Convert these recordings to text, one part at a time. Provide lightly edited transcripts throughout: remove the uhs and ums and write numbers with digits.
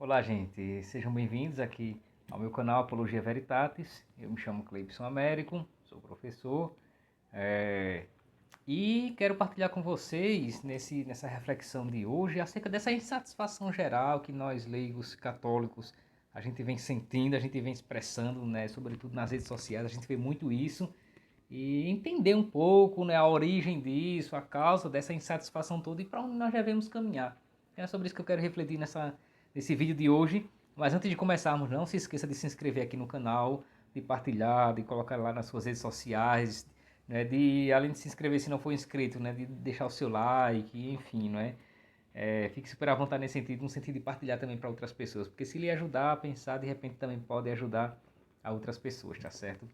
Olá, gente. Sejam bem-vindos aqui ao meu canal Apologia Veritatis. Eu me chamo Cleibson Américo, sou professor e quero partilhar com vocês nessa reflexão de hoje acerca dessa insatisfação geral que nós leigos católicos a gente vem sentindo, a gente vem expressando, né, sobretudo nas redes sociais, a gente vê muito isso e entender um pouco, né, a origem disso, a causa dessa insatisfação toda e para onde nós devemos caminhar. É sobre isso que eu quero refletir nesse vídeo de hoje. Mas antes de começarmos, não se esqueça de se inscrever aqui no canal, de partilhar, de colocar lá nas suas redes sociais, né, de, além de se inscrever se não for inscrito, né, de deixar o seu like, enfim, não é? Fique super à vontade nesse sentido, no sentido de partilhar também para outras pessoas, porque se lhe ajudar a pensar, de repente também pode ajudar a outras pessoas, tá certo?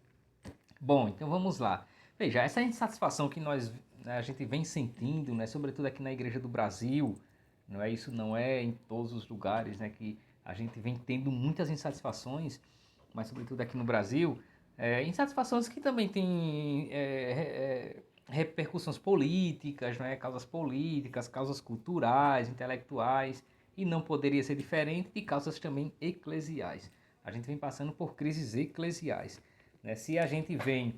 Bom, então vamos lá. Veja, essa insatisfação que a gente vem sentindo, né, sobretudo aqui na Igreja do Brasil, não é isso, não é em todos os lugares, né, que a gente vem tendo muitas insatisfações, mas sobretudo aqui no Brasil, insatisfações que também têm repercussões políticas, né, causas políticas, causas culturais, intelectuais, e não poderia ser diferente de causas também eclesiais. A gente vem passando por crises eclesiais. Né? Se a gente vem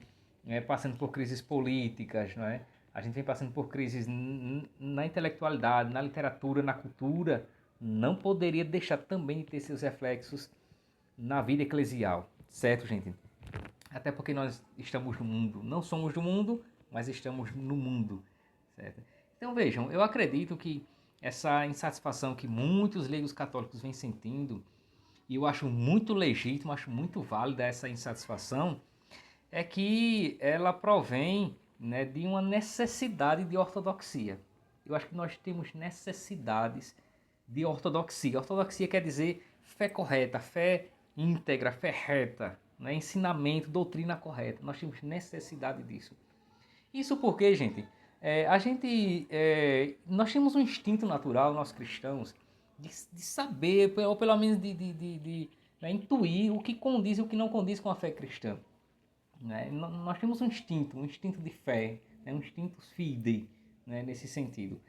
passando por crises políticas, não é? A gente vem passando por crises na intelectualidade, na literatura, na cultura, não poderia deixar também de ter seus reflexos na vida eclesial, certo, gente? Até porque nós estamos no mundo, não somos do mundo, mas estamos no mundo, certo? Então vejam, eu acredito que essa insatisfação que muitos leigos católicos vêm sentindo, e eu acho muito legítimo, acho muito válida essa insatisfação, é que ela provém, né, de uma necessidade de ortodoxia. Eu acho que nós temos necessidades de ortodoxia. Ortodoxia quer dizer fé correta, fé íntegra, fé reta, né, ensinamento, doutrina correta. Nós temos necessidade disso. Isso porque, gente, nós temos um instinto natural, nós cristãos, de saber, ou pelo menos de intuir o que condiz e o que não condiz com a fé cristã. Né? Nós temos um instinto de fé, né? Um instinto fide, né? Nesse sentido.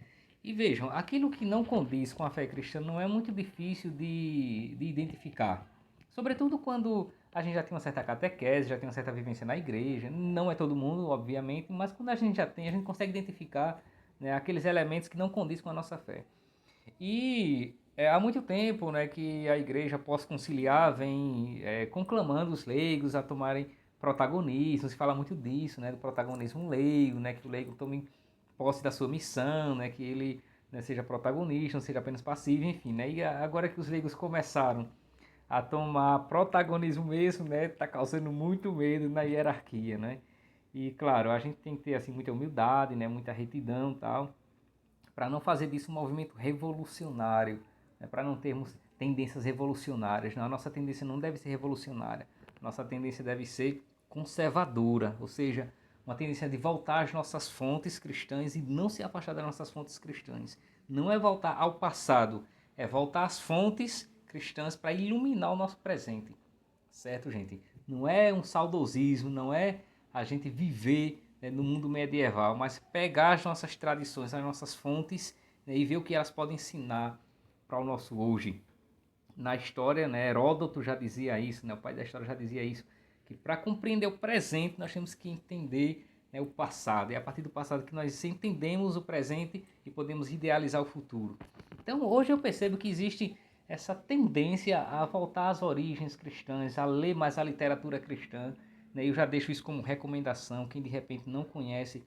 E vejam, aquilo que não condiz com a fé cristã não é muito difícil de identificar. Sobretudo quando a gente já tem uma certa catequese, já tem uma certa vivência na igreja. Não é todo mundo, obviamente, mas quando a gente já tem, a gente consegue identificar, né, aqueles elementos que não condizem com a nossa fé. E há muito tempo, né, que a igreja pós-conciliar vem conclamando os leigos a tomarem protagonismo. Se fala muito disso, né, do protagonismo leigo, né, que o leigo tome posse da sua missão, né, que ele, né, seja protagonista, não seja apenas passivo, enfim. Né, e agora que os leigos começaram a tomar protagonismo mesmo, né, está causando muito medo na hierarquia, né. E claro, a gente tem que ter assim muita humildade, né, muita retidão, e tal, para não fazer disso um movimento revolucionário, né, para não termos tendências revolucionárias. Não, a nossa tendência não deve ser revolucionária, nossa tendência deve ser conservadora, ou seja, uma tendência de voltar às nossas fontes cristãs e não se afastar das nossas fontes cristãs. Não é voltar ao passado, é voltar às fontes cristãs para iluminar o nosso presente. Certo, gente? Não é um saudosismo, não é a gente viver, né, no mundo medieval, mas pegar as nossas tradições, as nossas fontes, né, e ver o que elas podem ensinar para o nosso hoje. Na história, né, Heródoto já dizia isso, né, o pai da história já dizia isso, que para compreender o presente nós temos que entender, né, o passado. É a partir do passado que nós entendemos o presente e podemos idealizar o futuro. Então hoje eu percebo que existe essa tendência a voltar às origens cristãs, a ler mais a literatura cristã. Né? Eu já deixo isso como recomendação, quem de repente não conhece,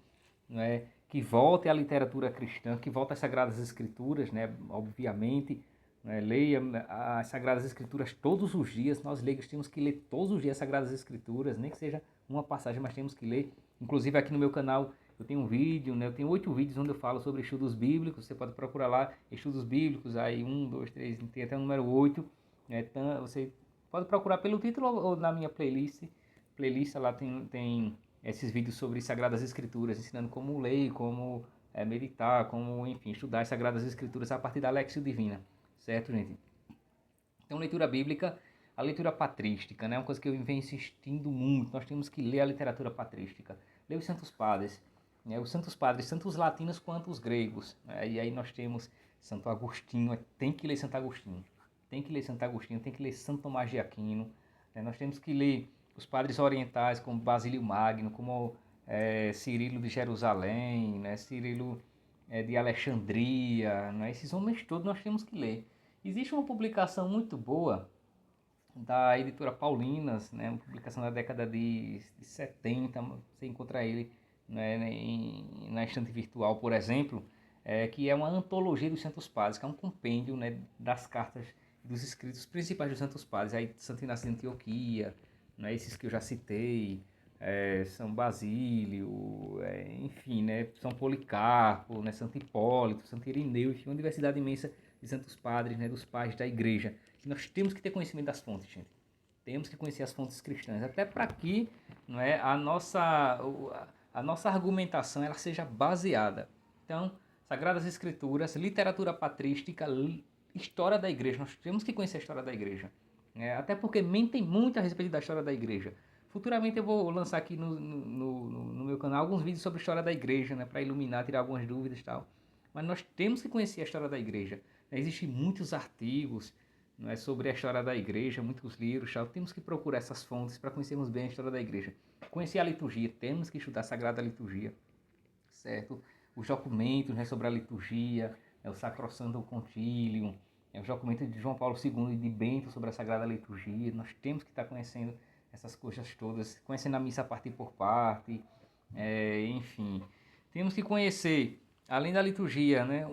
né, que volte à literatura cristã, que volte às Sagradas Escrituras, né, obviamente, né, leia as Sagradas Escrituras todos os dias. Nós leigos temos que ler todos os dias as Sagradas Escrituras, nem que seja uma passagem, mas temos que ler. Inclusive aqui no meu canal eu tenho um vídeo, né, eu tenho 8 vídeos onde eu falo sobre estudos bíblicos. Você pode procurar lá, estudos bíblicos, aí 1, 2, 3, tem até o número 8. Né, então você pode procurar pelo título ou na minha playlist lá tem esses vídeos sobre Sagradas Escrituras, ensinando como ler, como meditar, como, enfim, estudar as Sagradas Escrituras a partir da Lexio Divina. Certo, gente? Então, leitura bíblica, a leitura patrística, né? É uma coisa que eu venho insistindo muito. Nós temos que ler a literatura patrística. Ler os Santos Padres, né? Os Santos Padres, tanto os latinos quanto os gregos. Né? E aí nós temos Santo Agostinho, tem que ler Santo Agostinho. tem que ler Santo Agostinho, tem que ler Santo Tomás de Aquino, né? Nós temos que ler os padres orientais como Basílio Magno, como Cirilo de Jerusalém, né? Cirilo de Alexandria, né? Esses homens todos nós temos que ler. Existe uma publicação muito boa da editora Paulinas, né? Uma publicação da década de 70, você encontra ele, né, na estante virtual, por exemplo, que é uma antologia dos Santos Padres, que é um compêndio, né, das cartas dos escritos principais dos Santos Padres, aí Santo Inácio de Antioquia, né, esses que eu já citei, São Basílio, enfim, né, São Policarpo, né, Santo Hipólito, Santo Irineu, enfim, uma diversidade imensa de Santos Padres, né, dos pais da Igreja. E nós temos que ter conhecimento das fontes, gente. Temos que conhecer as fontes cristãs, até para que, não é, a nossa argumentação ela seja baseada. Então, Sagradas Escrituras, literatura patrística, história da igreja. Nós temos que conhecer a história da igreja. Até porque mentem muito a respeito da história da igreja. Futuramente eu vou lançar aqui no meu canal alguns vídeos sobre a história da igreja, né, para iluminar, tirar algumas dúvidas e tal. Mas nós temos que conhecer a história da igreja. Existem muitos artigos, não é, sobre a história da igreja, muitos livros, tal. Temos que procurar essas fontes para conhecermos bem a história da igreja. Conhecer a liturgia, temos que estudar a Sagrada Liturgia, certo? Os documentos, né, sobre a liturgia, o Sacrosanto Concilium, os documentos de João Paulo II e de Bento sobre a Sagrada Liturgia. Nós temos que estar conhecendo essas coisas todas, conhecendo a missa parte por parte, enfim. Temos que conhecer, além da liturgia, né,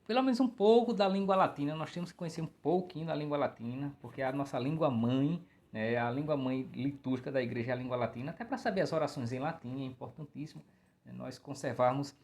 pelo menos um pouco da língua latina. Nós temos que conhecer um pouquinho da língua latina, porque é a nossa língua mãe, né, a língua mãe litúrgica da igreja é a língua latina, até para saber as orações em latim é importantíssimo, né, nós conservarmos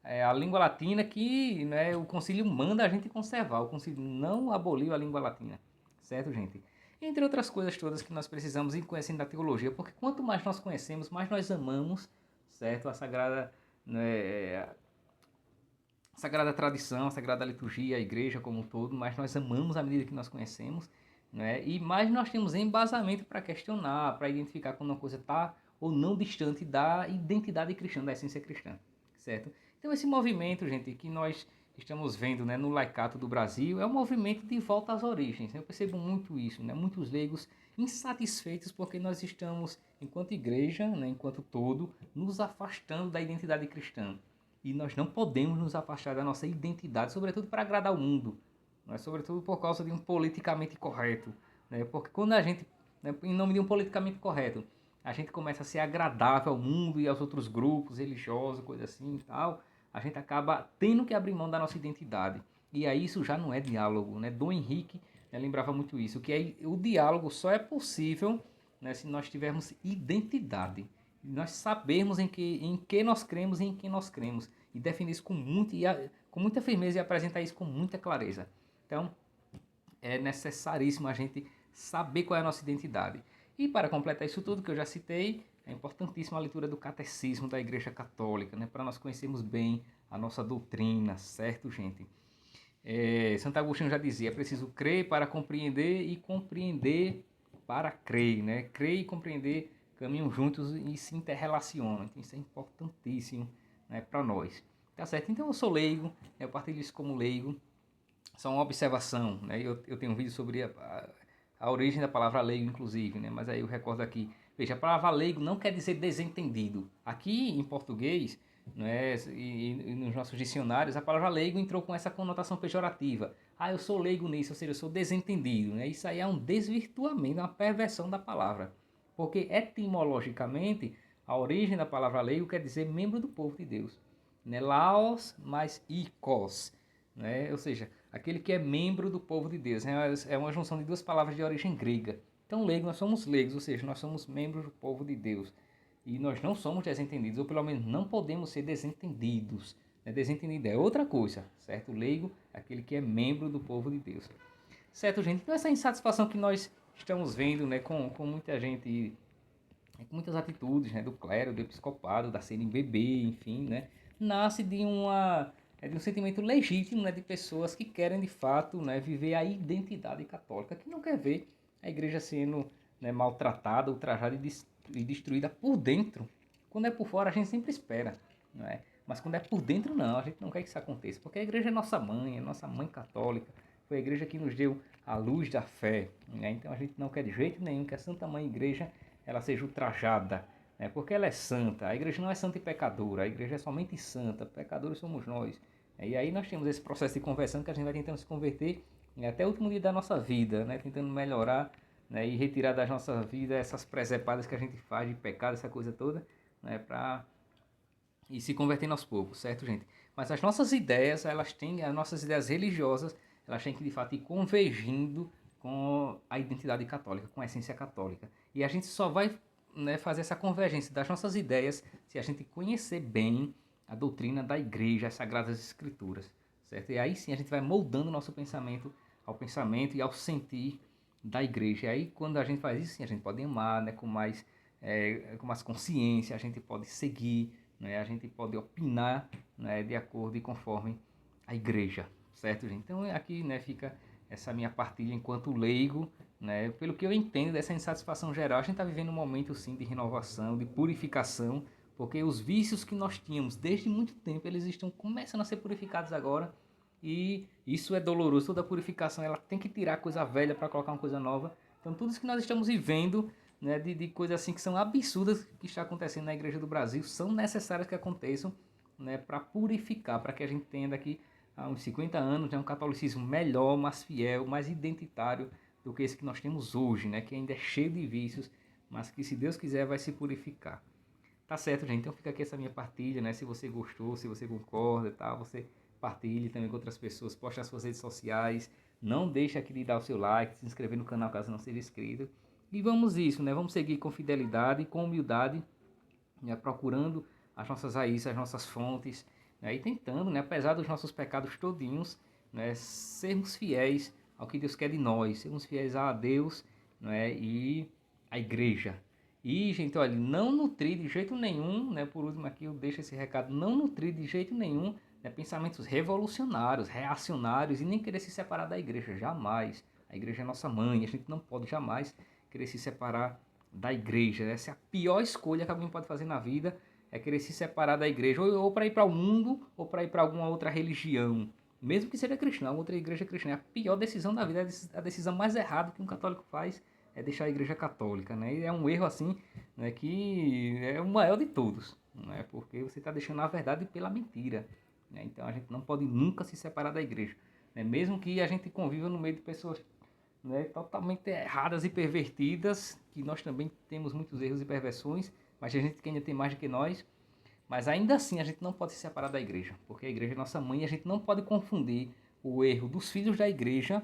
a língua latina que, né, o concílio manda a gente conservar. O concílio não aboliu a língua latina, certo, gente? Entre outras coisas todas que nós precisamos ir conhecendo da teologia, porque quanto mais nós conhecemos, mais nós amamos, certo? A Sagrada, né, a Sagrada Tradição, a Sagrada Liturgia, a Igreja como um todo, mais nós amamos à medida que nós conhecemos, né? E mais nós temos embasamento para questionar, para identificar quando uma coisa está ou não distante da identidade cristã, da essência cristã, certo? Então esse movimento, gente, que nós estamos vendo, né, no laicato do Brasil, é um movimento de volta às origens. Eu percebo muito isso, né? Muitos leigos insatisfeitos porque nós estamos, enquanto igreja, né, enquanto todo, nos afastando da identidade cristã. E nós não podemos nos afastar da nossa identidade, sobretudo para agradar o mundo, não é? Sobretudo por causa de um politicamente correto, né? Porque quando a gente, né, em nome de um politicamente correto, a gente começa a ser agradável ao mundo e aos outros grupos religiosos, coisa assim e tal, a gente acaba tendo que abrir mão da nossa identidade. E aí isso já não é diálogo, né? Dom Henrique, né, lembrava muito isso, que o diálogo só é possível, né, se nós tivermos identidade. Nós sabermos em que nós cremos e em quem nós cremos. E definir isso com muita firmeza e apresentar isso com muita clareza. Então, é necessaríssimo a gente saber qual é a nossa identidade. E para completar isso tudo que eu já citei, é importantíssima a leitura do Catecismo da Igreja Católica, né, para nós conhecermos bem a nossa doutrina, certo, gente? Santo Agostinho já dizia, é preciso crer para compreender e compreender para crer, né? Crer e compreender caminham juntos e se interrelacionam. Então isso é importantíssimo, né, para nós. Tá certo? Então eu sou leigo, eu partilho isso como leigo. Só uma observação, né? Eu tenho um vídeo sobre a origem da palavra leigo, inclusive, né? Mas aí eu recordo aqui. Veja, a palavra leigo não quer dizer desentendido. Aqui em português, né, e nos nossos dicionários, a palavra leigo entrou com essa conotação pejorativa. Ah, eu sou leigo nisso, ou seja, eu sou desentendido, né? Isso aí é um desvirtuamento, uma perversão da palavra. Porque etimologicamente, a origem da palavra leigo quer dizer membro do povo de Deus, né? Laos mais ikos, né? Ou seja, aquele que é membro do povo de Deus. É uma junção de duas palavras de origem grega. Então, leigo, nós somos leigos, ou seja, nós somos membros do povo de Deus. E nós não somos desentendidos, ou pelo menos não podemos ser desentendidos. Desentendido é outra coisa, certo? Leigo, aquele que é membro do povo de Deus. Certo, gente? Então, essa insatisfação que nós estamos vendo, né, com muita gente, com muitas atitudes, né, do clero, do episcopado, da CNBB, enfim, né, nasce de um sentimento legítimo, né, de pessoas que querem de fato, né, viver a identidade católica, que não quer ver a igreja sendo, né, maltratada, ultrajada e destruída por dentro. Quando é por fora a gente sempre espera, não é? Mas quando é por dentro não, a gente não quer que isso aconteça, porque a igreja é nossa mãe católica, foi a igreja que nos deu a luz da fé, né? Então a gente não quer de jeito nenhum que a Santa Mãe Igreja ela seja ultrajada, né? Porque ela é santa. A igreja não é santa e pecadora, a igreja é somente santa, pecadores somos nós. E aí nós temos esse processo de conversão que a gente vai tentando se converter, né, até o último dia da nossa vida, né? Tentando melhorar, né, e retirar da nossa vida essas presepadas que a gente faz de pecado, essa coisa toda, né, para e se convertendo aos poucos, certo, gente? Mas as nossas ideias, as nossas ideias religiosas, elas têm que de fato ir convergindo com a identidade católica, com a essência católica. E a gente só vai, né, fazer essa convergência das nossas ideias se a gente conhecer bem a doutrina da igreja, as sagradas escrituras, certo? E aí sim a gente vai moldando o nosso pensamento ao pensamento e ao sentir da igreja. E aí quando a gente faz isso, sim, a gente pode amar, né, com mais consciência, a gente pode seguir, né? A gente pode opinar, né, de acordo e conforme a igreja, certo, gente? Então aqui, né, fica essa minha partilha enquanto leigo, né? Pelo que eu entendo dessa insatisfação geral, a gente está vivendo um momento sim de renovação, de purificação, porque os vícios que nós tínhamos desde muito tempo, eles estão começando a ser purificados agora, e isso é doloroso. Toda purificação ela tem que tirar coisa velha para colocar uma coisa nova. Então tudo isso que nós estamos vivendo, né, de coisas assim que são absurdas que está acontecendo na Igreja do Brasil, são necessárias que aconteçam, né, para purificar, para que a gente tenha daqui a uns 50 anos, né, um catolicismo melhor, mais fiel, mais identitário do que esse que nós temos hoje, né, que ainda é cheio de vícios, mas que se Deus quiser vai se purificar. Tá certo, gente? Então fica aqui essa minha partilha, né? Se você gostou, se você concorda e tal, você partilhe também com outras pessoas, poste nas suas redes sociais, não deixe aqui de dar o seu like, se inscrever no canal caso não seja inscrito. E vamos isso, né? Vamos seguir com fidelidade, com humildade, né? Procurando as nossas raízes, as nossas fontes, né? E tentando, né? Apesar dos nossos pecados todinhos, né? Sermos fiéis ao que Deus quer de nós, sermos fiéis a Deus, né? E a igreja. E, gente, olha, não nutrir de jeito nenhum, né? Por último aqui eu deixo esse recado, não nutrir de jeito nenhum, né, pensamentos revolucionários, reacionários e nem querer se separar da igreja, jamais. A igreja é nossa mãe, a gente não pode jamais querer se separar da igreja. Essa é a pior escolha que alguém pode fazer na vida, é querer se separar da igreja, ou para ir para o mundo, ou para ir para alguma outra religião. Mesmo que seja cristã, outra igreja cristã. É a pior decisão da vida, a decisão mais errada que um católico faz é deixar a igreja católica, né? E é um erro assim, né, que é o maior de todos, né? Porque você está deixando a verdade pela mentira, né? Então a gente não pode nunca se separar da igreja, né? Mesmo que a gente conviva no meio de pessoas, né, totalmente erradas e pervertidas, que nós também temos muitos erros e perversões, mas a gente que ainda tem mais do que nós, mas ainda assim a gente não pode se separar da igreja, porque a igreja é nossa mãe e a gente não pode confundir o erro dos filhos da igreja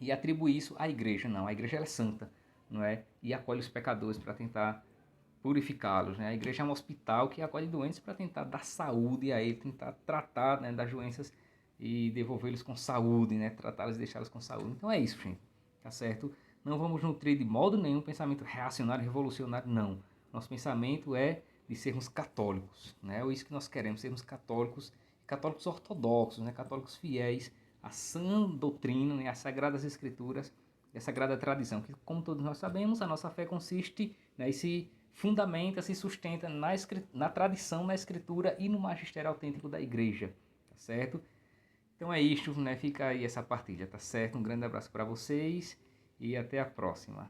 e atribuir isso à igreja. Não, a igreja é santa, não é? E acolhe os pecadores para tentar purificá-los, né? A igreja é um hospital que acolhe doentes para tentar dar saúde a eles, tentar tratar, né, das doenças e devolvê-los com saúde, né? Tratá-los e deixá-los com saúde. Então é isso, gente. Tá certo? Não vamos nutrir de modo nenhum pensamento reacionário, revolucionário, não. Nosso pensamento é de sermos católicos, né? É isso que nós queremos, sermos católicos, católicos ortodoxos, né? Católicos fiéis à sã doutrina, né? Às sagradas escrituras e à sagrada tradição, que como todos nós sabemos, a nossa fé consiste, né, e se fundamenta, se sustenta na tradição, na escritura e no magistério autêntico da igreja, tá certo? Então é isto, né? Fica aí essa partilha, tá certo? Um grande abraço para vocês e até a próxima.